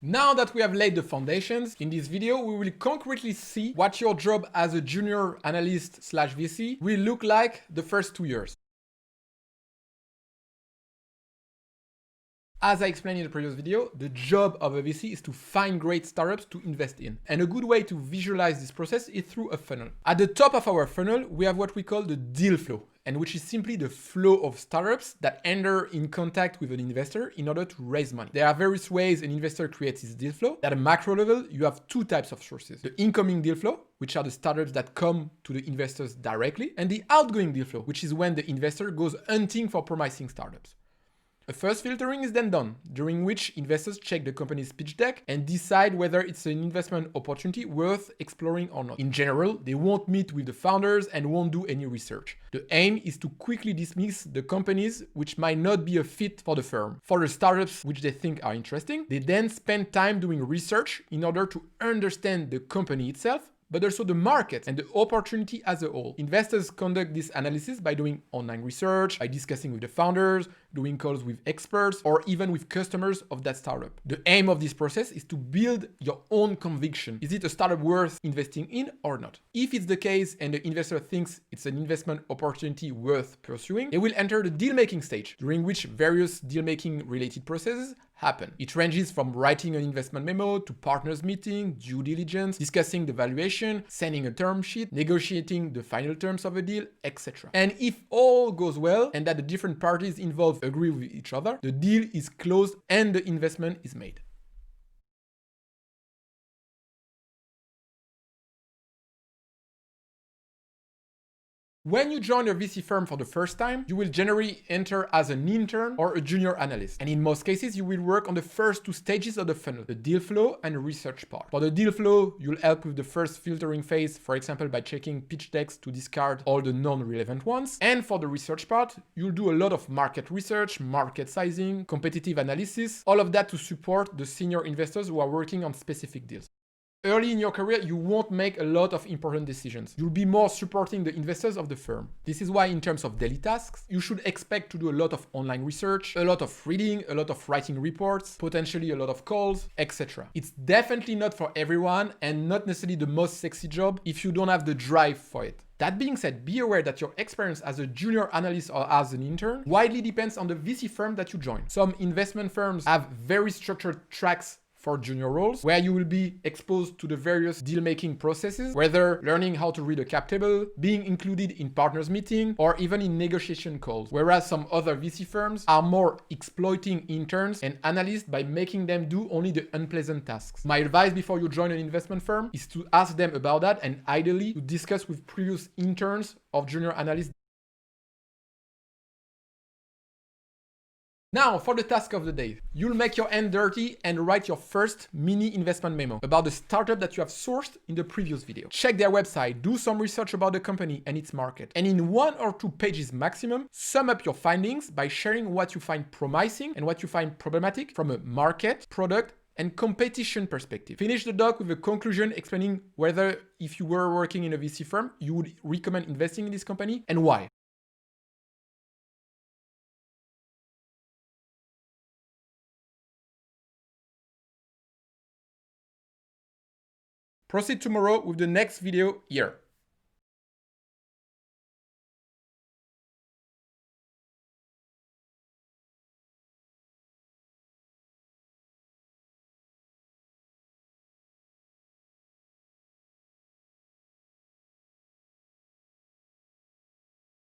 Now that we have laid the foundations, in this video we will concretely see what your job as a junior analyst slash VC will look like the first 2 years. As I explained in the previous video, the job of a VC is to find great startups to invest in. And a good way to visualize this process is through a funnel. At the top of our funnel, we have what we call the deal flow, and which is simply the flow of startups that enter in contact with an investor in order to raise money. There are various ways an investor creates his deal flow. At a macro level, you have two types of sources. The incoming deal flow, which are the startups that come to the investors directly, and the outgoing deal flow, which is when the investor goes hunting for promising startups. A first filtering is then done, during which investors check the company's pitch deck and decide whether it's an investment opportunity worth exploring or not. In general, they won't meet with the founders and won't do any research. The aim is to quickly dismiss the companies which might not be a fit for the firm. For the startups which they think are interesting, they then spend time doing research in order to understand the company itself, but also the market and the opportunity as a whole. Investors conduct this analysis by doing online research, by discussing with the founders, doing calls with experts, or even with customers of that startup. The aim of this process is to build your own conviction. Is it a startup worth investing in or not? If it's the case and the investor thinks it's an investment opportunity worth pursuing, they will enter the deal-making stage, during which various deal-making related processes happen. It ranges from writing an investment memo to partners meeting, due diligence, discussing the valuation, sending a term sheet, negotiating the final terms of a deal, etc. And if all goes well and that the different parties involved agree with each other, the deal is closed and the investment is made. When you join a VC firm for the first time, you will generally enter as an intern or a junior analyst. And in most cases, you will work on the first two stages of the funnel, the deal flow and research part. For the deal flow, you'll help with the first filtering phase, for example, by checking pitch decks to discard all the non-relevant ones. And for the research part, you'll do a lot of market research, market sizing, competitive analysis, all of that to support the senior investors who are working on specific deals. Early in your career, you won't make a lot of important decisions. You'll be more supporting the investors of the firm. This is why in terms of daily tasks, you should expect to do a lot of online research, a lot of reading, a lot of writing reports, potentially a lot of calls, etc. It's definitely not for everyone and not necessarily the most sexy job if you don't have the drive for it. That being said, be aware that your experience as a junior analyst or as an intern widely depends on the VC firm that you join. Some investment firms have very structured tracks for junior roles, where you will be exposed to the various deal-making processes, whether learning how to read a cap table, being included in partners meeting, or even in negotiation calls. Whereas some other VC firms are more exploiting interns and analysts by making them do only the unpleasant tasks. My advice before you join an investment firm is to ask them about that and ideally to discuss with previous interns or junior analysts. Now, for the task of the day, you'll make your hand dirty and write your first mini investment memo about the startup that you have sourced in the previous video. Check their website, do some research about the company and its market, and in 1 or 2 pages maximum, sum up your findings by sharing what you find promising and what you find problematic from a market, product, and competition perspective. Finish the doc with a conclusion explaining whether, if you were working in a VC firm, you would recommend investing in this company and why. Proceed tomorrow with the next video here.